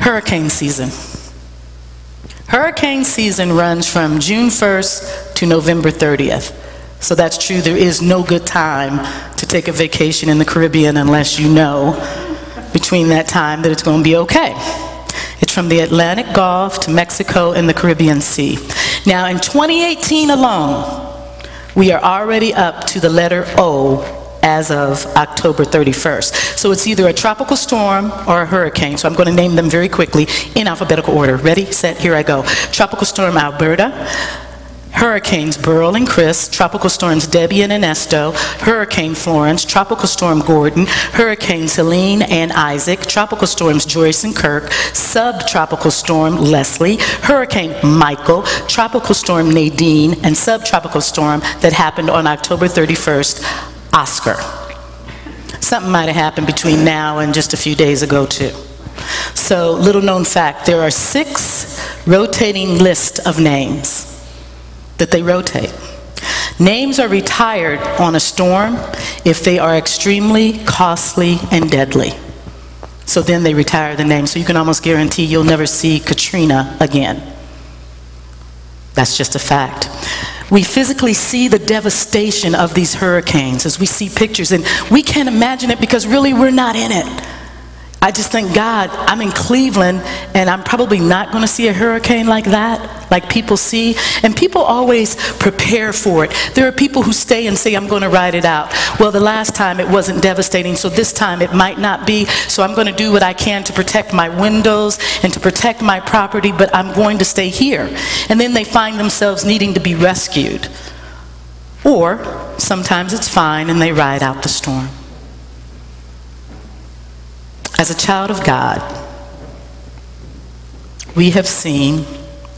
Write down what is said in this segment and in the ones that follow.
Hurricane season. Hurricane season runs from June 1st to November 30th. So that's true, there is no good time to take a vacation in the Caribbean unless you know between that time that it's going to be okay. It's from the Atlantic Gulf to Mexico and the Caribbean Sea. Now in 2018 alone, we are already up to the letter O as of October 31st. So it's either a tropical storm or a hurricane. So I'm going to name them very quickly in alphabetical order. Ready, set, here I go. Tropical storm Alberta, hurricanes Burl and Chris, tropical storms Debbie and Ernesto, Hurricane Florence, tropical storm Gordon, hurricanes Helene and Isaac, tropical storms Joyce and Kirk, subtropical storm Leslie, hurricane Michael, tropical storm Nadine, and subtropical storm that happened on October 31st, Oscar. Something might have happened between now and just a few days ago too. So, little known fact, there are 6 rotating lists of names that they rotate. Names are retired on a storm if they are extremely costly and deadly. So then they retire the name. So you can almost guarantee you'll never see Katrina again. That's just a fact. We physically see the devastation of these hurricanes as we see pictures, and we can't imagine it because really we're not in it. I just thank God I'm in Cleveland and I'm probably not going to see a hurricane like that, like people see. And people always prepare for it. There are people who stay and say, I'm going to ride it out. Well, the last time it wasn't devastating, so this time it might not be. So I'm going to do what I can to protect my windows and to protect my property, but I'm going to stay here. And then they find themselves needing to be rescued. Or sometimes it's fine and they ride out the storm. As a child of God, we have seen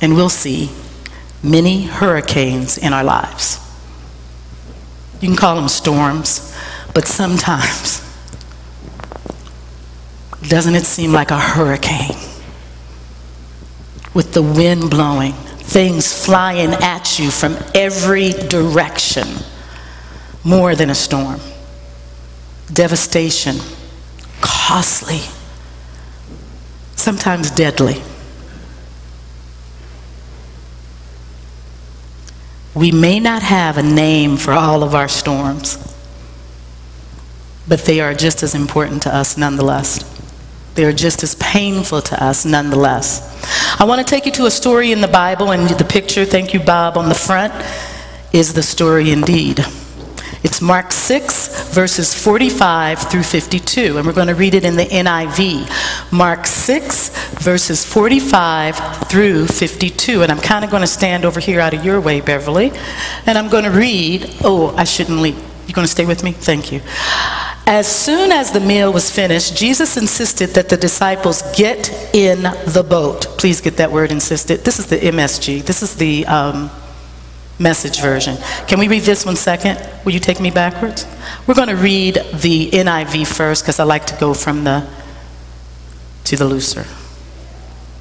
and will see many hurricanes in our lives. You can call them storms, but sometimes, doesn't it seem like a hurricane? With the wind blowing, things flying at you from every direction. More than a storm. Devastation. Costly, sometimes deadly. We may not have a name for all of our storms, but they are just as important to us nonetheless. They are just as painful to us nonetheless. I want to take you to a story in the Bible, and the picture, thank you Bob, on the front is the story indeed. It's Mark 6, verses 45 through 52, and we're going to read it in the NIV. Mark 6, verses 45 through 52, and I'm kind of going to stand over here out of your way, Beverly, and I'm going to read, oh, I shouldn't leave. You going to stay with me? Thank you. As soon as the meal was finished, Jesus insisted that the disciples get in the boat. Please get that word, insisted. This is the MSG. This is the Message version. Can we read this one second? Will you take me backwards? We're going to read the NIV first because I like to go from the to the looser.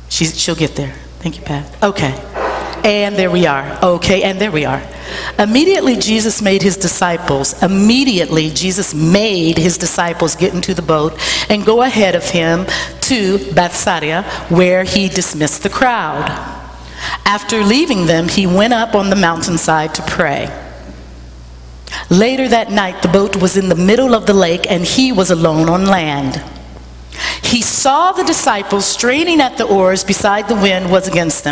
She'll get there. Thank you, Pat. Okay. And there we are. Okay, and there we are. Immediately Jesus made his disciples get into the boat and go ahead of him to Bethsaida, where he dismissed the crowd. After leaving them, he went up on the mountainside to pray. Later that night, the boat was in the middle of the lake, and he was alone on land. He saw the disciples straining at the oars because the wind was against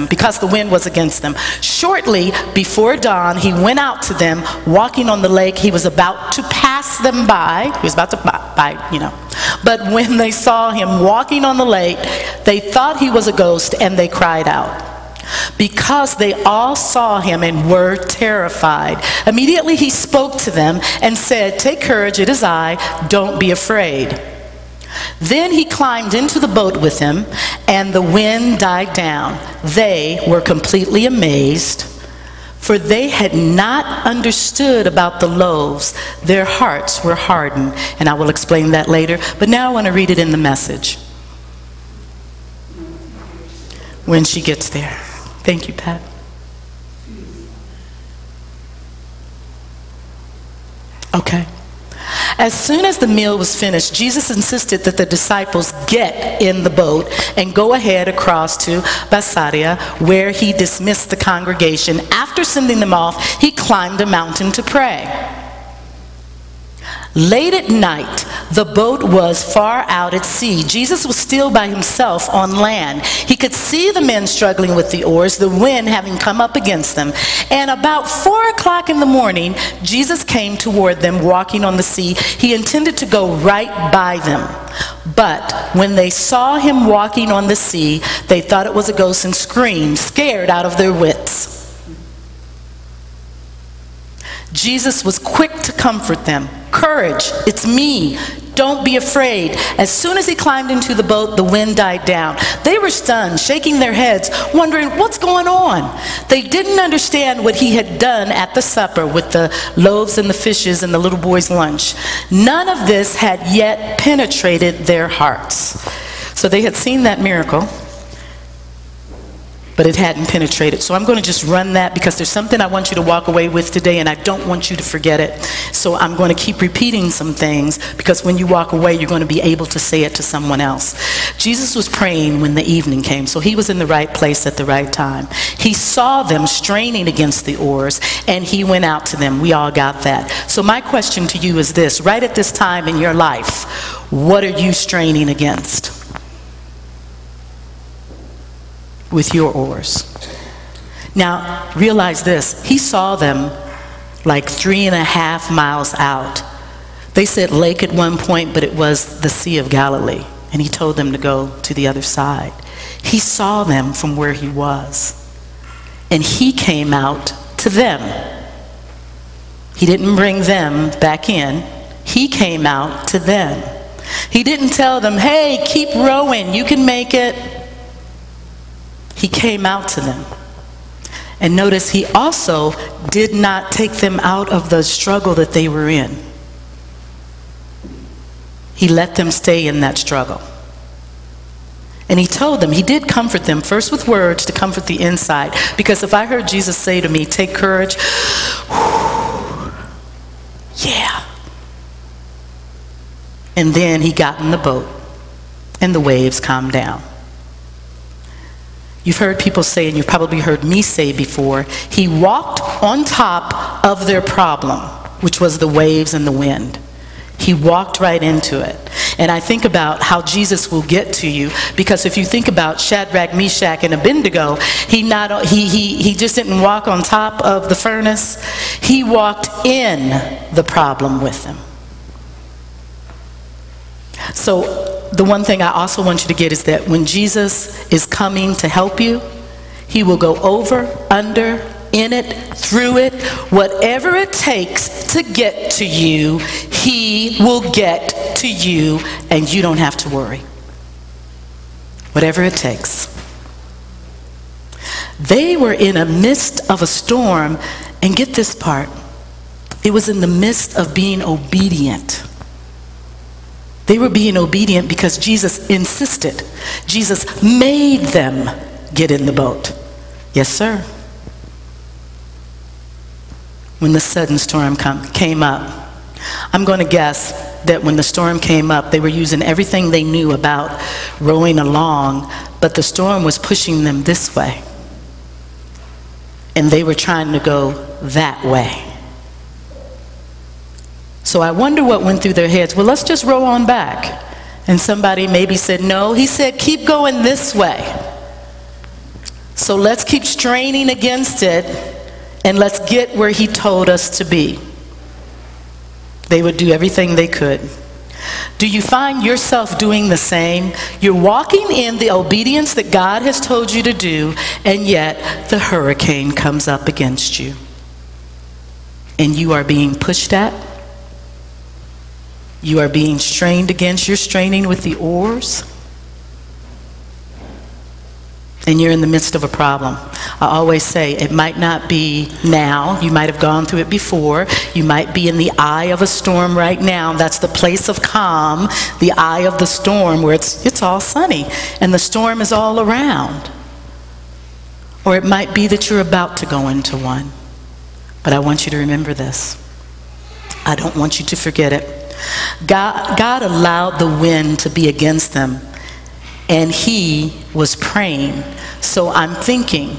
them. Shortly before dawn, he went out to them, walking on the lake. He was about to pass them by. But when they saw him walking on the lake, they thought he was a ghost, and they cried out, because they all saw him and were terrified. Immediately he spoke to them and said, "Take courage, it is I, don't be afraid." Then he climbed into the boat with him, and the wind died down. They were completely amazed, for they had not understood about the loaves. Their hearts were hardened, and I will explain that later. But now I want to read it in the Message when she gets there. Thank you, Pat. Okay. As soon as the meal was finished, Jesus insisted that the disciples get in the boat and go ahead across to Bethsaida, where he dismissed the congregation. After sending them off, he climbed a mountain to pray. Late at night, the boat was far out at sea. Jesus was still by himself on land. He could see the men struggling with the oars, the wind having come up against them. And about 4 o'clock in the morning, Jesus came toward them, walking on the sea. He intended to go right by them. But when they saw him walking on the sea, they thought it was a ghost and screamed, scared out of their wits. Jesus was quick to comfort them. Courage, it's me. Don't be afraid. As soon as he climbed into the boat, the wind died down. They were stunned, shaking their heads, wondering what's going on. They didn't understand what he had done at the supper with the loaves and the fishes and the little boy's lunch. None of this had yet penetrated their hearts. So they had seen that miracle, but it hadn't penetrated. So I'm going to just run that because there's something I want you to walk away with today, and I don't want you to forget it. So I'm going to keep repeating some things, because when you walk away, you're going to be able to say it to someone else. Jesus was praying when the evening came, so he was in the right place at the right time. He saw them straining against the oars, and he went out to them. We all got that. So my question to you is this: right at this time in your life, what are you straining against with your oars? Now, realize this. He saw them like 3.5 miles out. They said lake at one point, but it was the Sea of Galilee. And he told them to go to the other side. He saw them from where he was. And he came out to them. He didn't bring them back in. He came out to them. He didn't tell them, hey, keep rowing, you can make it. He came out to them. And notice, he also did not take them out of the struggle that they were in. He let them stay in that struggle. And he told them, he did comfort them, first with words to comfort the inside. Because if I heard Jesus say to me, take courage, yeah. And then he got in the boat and the waves calmed down. You've heard people say, and you've probably heard me say before, he walked on top of their problem, which was the waves and the wind. He walked right into it. And I think about how Jesus will get to you, because if you think about Shadrach, Meshach, and Abednego, he just didn't walk on top of the furnace. He walked in the problem with them. So the one thing I also want you to get is that when Jesus is coming to help you, he will go over, under, in it, through it, whatever it takes to get to you, he will get to you, and you don't have to worry. Whatever it takes. They were in the midst of a storm, and get this part, it was in the midst of being obedient. They were being obedient because Jesus insisted. Jesus made them get in the boat. Yes, sir. When the sudden storm came up, I'm going to guess that when the storm came up, they were using everything they knew about rowing along, but the storm was pushing them this way. And they were trying to go that way. So I wonder what went through their heads. Well, let's just row on back. And somebody maybe said, no. He said, keep going this way. So let's keep straining against it, and let's get where he told us to be. They would do everything they could. Do you find yourself doing the same? You're walking in the obedience that God has told you to do, and yet the hurricane comes up against you. And you are being pushed at. You are being strained against. You're straining with the oars. And you're in the midst of a problem. I always say it might not be now. You might have gone through it before. You might be in the eye of a storm right now. That's the place of calm, the eye of the storm, where it's all sunny and the storm is all around. Or it might be that you're about to go into one. But I want you to remember this. I don't want you to forget it. God allowed the wind to be against them, and he was praying. So I'm thinking,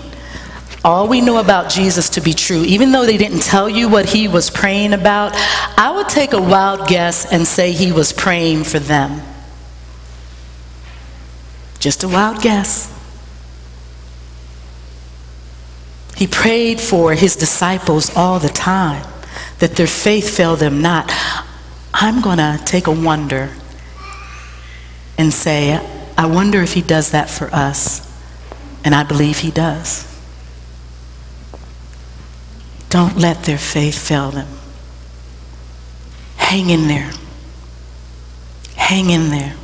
all we know about Jesus to be true, even though they didn't tell you what he was praying about, I would take a wild guess and say he was praying for them. Just a wild guess. He prayed for his disciples all the time, that their faith fail them not. I'm going to take a wonder and say, I wonder if he does that for us. And I believe he does. Don't let their faith fail them. Hang in there. Hang in there.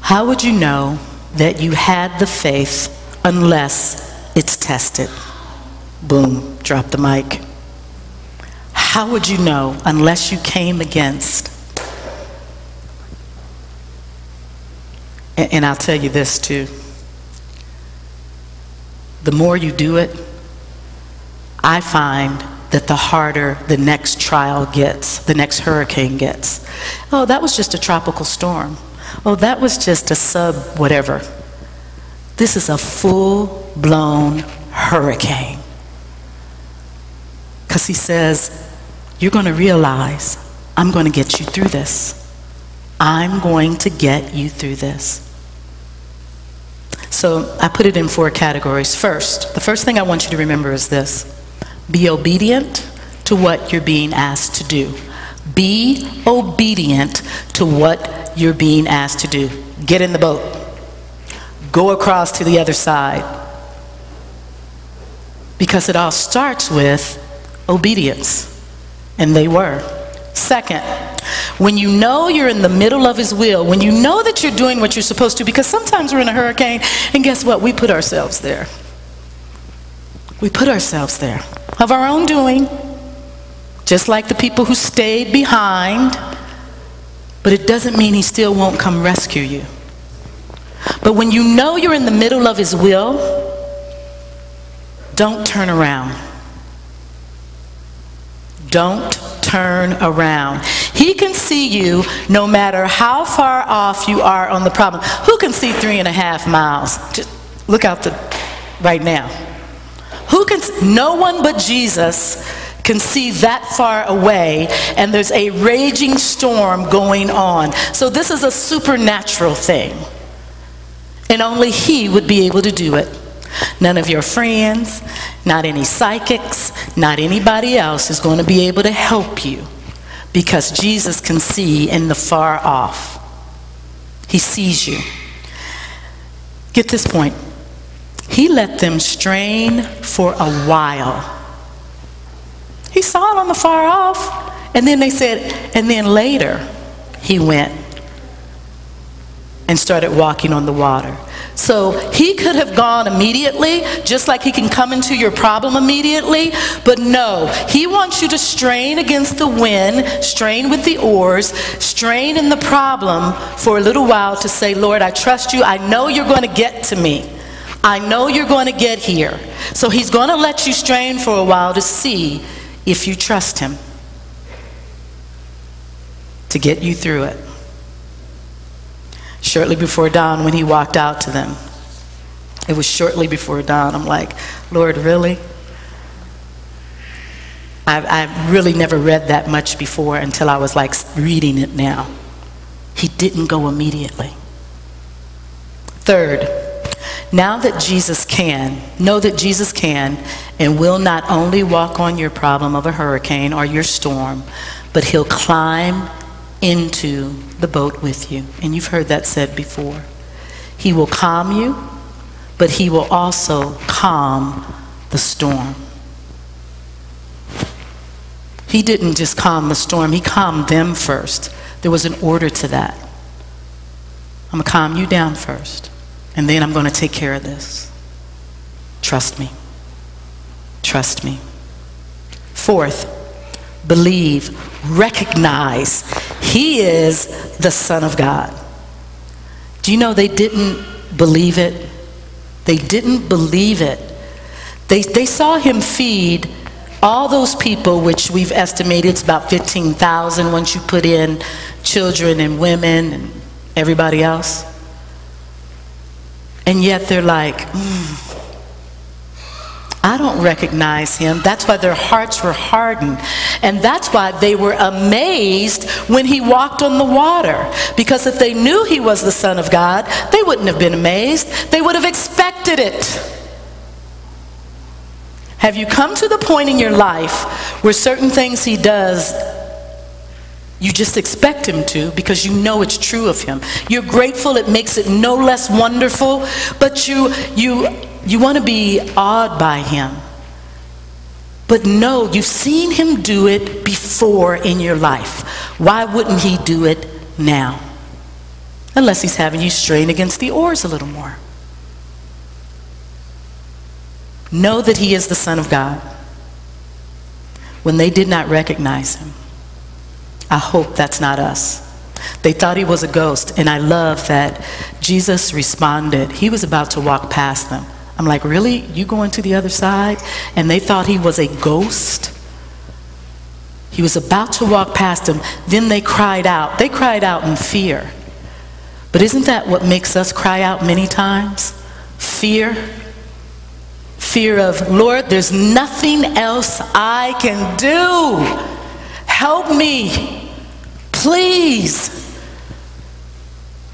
How would you know that you had the faith unless it's tested? Boom, drop the mic. How would you know unless you came against? And I'll tell you this too. The more you do it, I find that the harder the next trial gets, the next hurricane gets. Oh, that was just a tropical storm. Oh, that was just a sub whatever. This is a full-blown hurricane. Because he says, you're going to realize I'm going to get you through this. I'm going to get you through this. So I put it in 4 categories. First, the first thing I want you to remember is this. Be obedient to what you're being asked to do. Be obedient to what you're being asked to do. Get in the boat. Go across to the other side. Because it all starts with obedience. And they were. Second, when you know you're in the middle of his will, when you know that you're doing what you're supposed to, because sometimes we're in a hurricane, and guess what? We put ourselves there. We put ourselves there. Of our own doing. Just like the people who stayed behind. But it doesn't mean he still won't come rescue you. But when you know you're in the middle of his will, don't turn around. Don't turn around. He can see you no matter how far off you are on the problem. Who can see 3.5 miles? Just look out right now. Who can? No one but Jesus can see that far away, and there's a raging storm going on. So this is a supernatural thing. And only he would be able to do it. None of your friends, not any psychics, not anybody else is going to be able to help you, because Jesus can see in the far off. He sees you. Get this point. He let them strain for a while. He saw it on the far off, and then they said, and then later he went and started walking on the water. So he could have gone immediately, just like he can come into your problem immediately, but no, he wants you to strain against the wind, strain with the oars, strain in the problem for a little while to say, Lord, I trust you. I know you're going to get to me. I know you're going to get here. So he's going to let you strain for a while to see if you trust him to get you through it. Shortly before dawn, when he walked out to them, it was shortly before dawn. I'm like, Lord, really? I've really never read that much before until I was like reading it now. He didn't go immediately. Third, now that Jesus can, know that Jesus can and will not only walk on your problem of a hurricane or your storm, but he'll climb into the boat with you. And you've heard that said before. He will calm you, but he will also calm the storm. He didn't just calm the storm, he calmed them first. There was an order to that. I'm going to calm you down first, and then I'm going to take care of this. Trust me. Trust me. Fourth, believe, recognize he is the Son of God. Do you know they didn't believe it? They didn't believe it. They saw him feed all those people, which we've estimated it's about 15,000 once you put in children and women and everybody else. And yet they're like, I don't recognize him. That's why their hearts were hardened. And that's why they were amazed when he walked on the water. Because if they knew he was the Son of God, they wouldn't have been amazed. They would have expected it. Have you come to the point in your life where certain things he does, you just expect him to because you know it's true of him? You're grateful, it makes it no less wonderful, but you want to be awed by him. But no, you've seen him do it before in your life. Why wouldn't he do it now? Unless he's having you strain against the oars a little more. Know that he is the Son of God. When they did not recognize him, I hope that's not us. They thought he was a ghost, and I love that Jesus responded. He was about to walk past them. I'm like, really? You going to the other side? And they thought he was a ghost? He was about to walk past them. Then they cried out. They cried out in fear. But isn't that what makes us cry out many times? Fear. Fear of, Lord, there's nothing else I can do. Help me, please.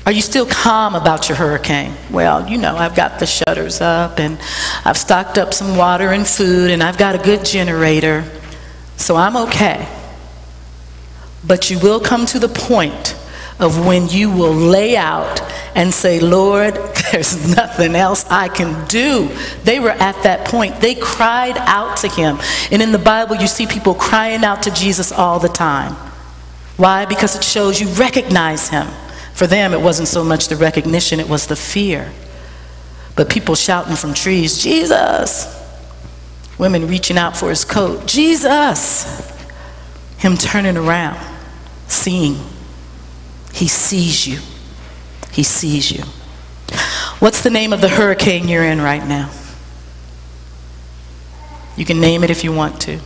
Are you still calm about your hurricane? Well, you know, I've got the shutters up and I've stocked up some water and food and I've got a good generator, so I'm okay. But you will come to the point of when you will lay out and say, Lord, there's nothing else I can do. They were at that point. They cried out to him. And in the Bible, you see people crying out to Jesus all the time. Why? Because it shows you recognize him. For them, it wasn't so much the recognition, it was the fear. But people shouting from trees, Jesus. Women reaching out for his coat, Jesus. Him turning around, seeing. He sees you. He sees you. What's the name of the hurricane you're in right now? You can name it if you want to.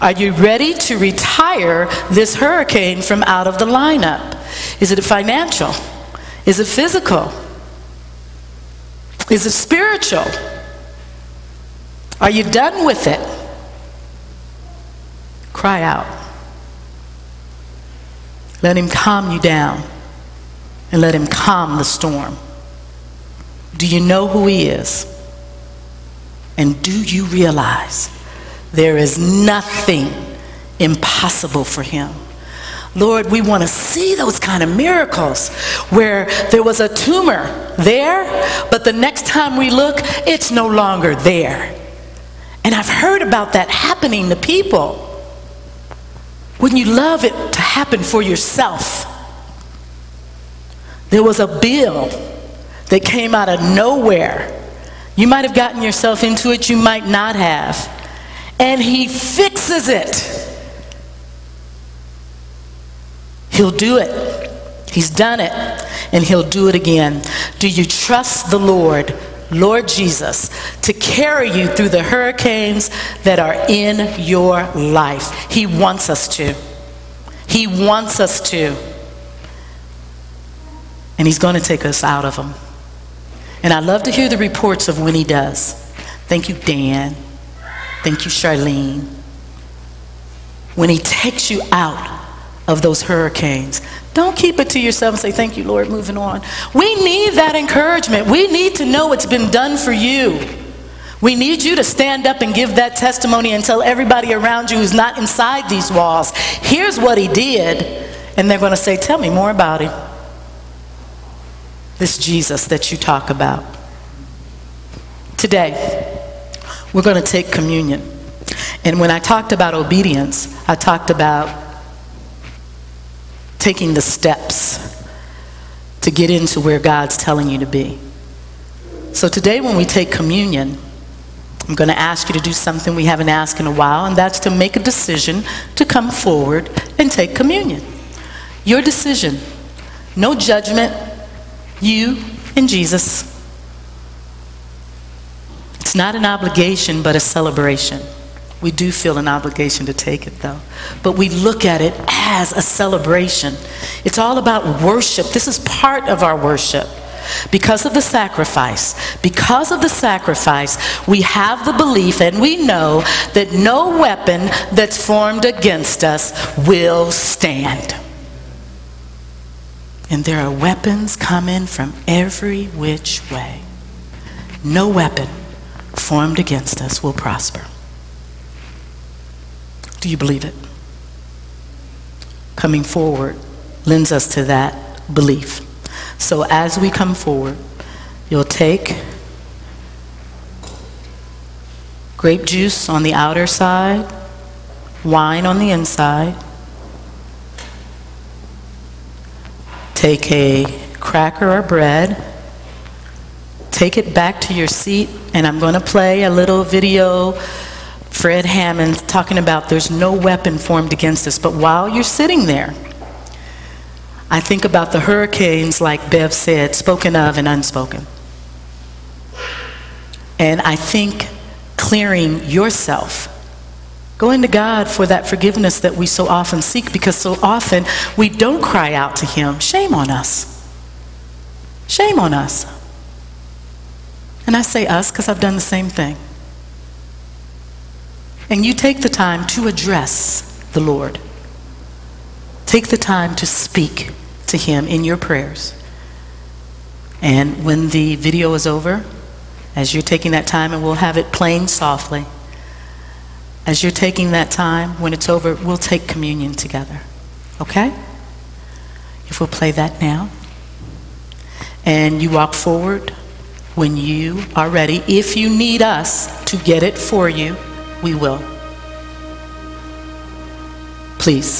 Are you ready to retire this hurricane from out of the lineup? Is it financial? Is it physical? Is it spiritual? Are you done with it? Cry out. Let him calm you down and let him calm the storm. Do you know who he is? And do you realize there is nothing impossible for him? Lord, we want to see those kind of miracles where there was a tumor there, but the next time we look, it's no longer there. And I've heard about that happening to people. Wouldn't you love it to happen for yourself? There was a bill that came out of nowhere. You might have gotten yourself into it, you might not have. And he fixes it. He'll do it. He's done it. And he'll do it again. Do you trust the Lord, Lord Jesus, to carry you through the hurricanes that are in your life? He wants us to. He wants us to. And he's going to take us out of them. And I love to hear the reports of when he does. Thank you, Dan. Thank you, Charlene. When he takes you out of those hurricanes, don't keep it to yourself and say, thank you, Lord, moving on. We need that encouragement. We need to know it's been done for you. We need you to stand up and give that testimony and tell everybody around you who's not inside these walls, here's what he did. And they're going to say, tell me more about him. This Jesus that you talk about. Today, we're going to take communion. And when I talked about obedience, I talked about taking the steps to get into where God's telling you to be. So today when we take communion, I'm going to ask you to do something we haven't asked in a while, and that's to make a decision to come forward and take communion. Your decision. No judgment. You and Jesus. It's not an obligation, but a celebration. We do feel an obligation to take it, though. But we look at it as a celebration. It's all about worship. This is part of our worship. Because of the sacrifice, we have the belief and we know that no weapon that's formed against us will stand. And there are weapons coming from every which way. No weapon formed against us will prosper. Do you believe it? Coming forward lends us to that belief. So as we come forward, you'll take grape juice on the outer side, wine on the inside. Take a cracker or bread. Take it back to your seat, and I'm going to play a little video. Fred Hammond talking about there's no weapon formed against us. But while you're sitting there, I think about the hurricanes, like Bev said, spoken of and unspoken. And I think clearing yourself, going to God for that forgiveness that we so often seek, because so often we don't cry out to Him. Shame on us. Shame on us. And I say us because I've done the same thing. And you take the time to address the Lord. Take the time to speak to Him in your prayers. And when the video is over, as you're taking that time, and we'll have it playing softly, as you're taking that time, when it's over, we'll take communion together. Okay? If we'll play that now. And you walk forward when you are ready. If you need us to get it for you, we will. Please.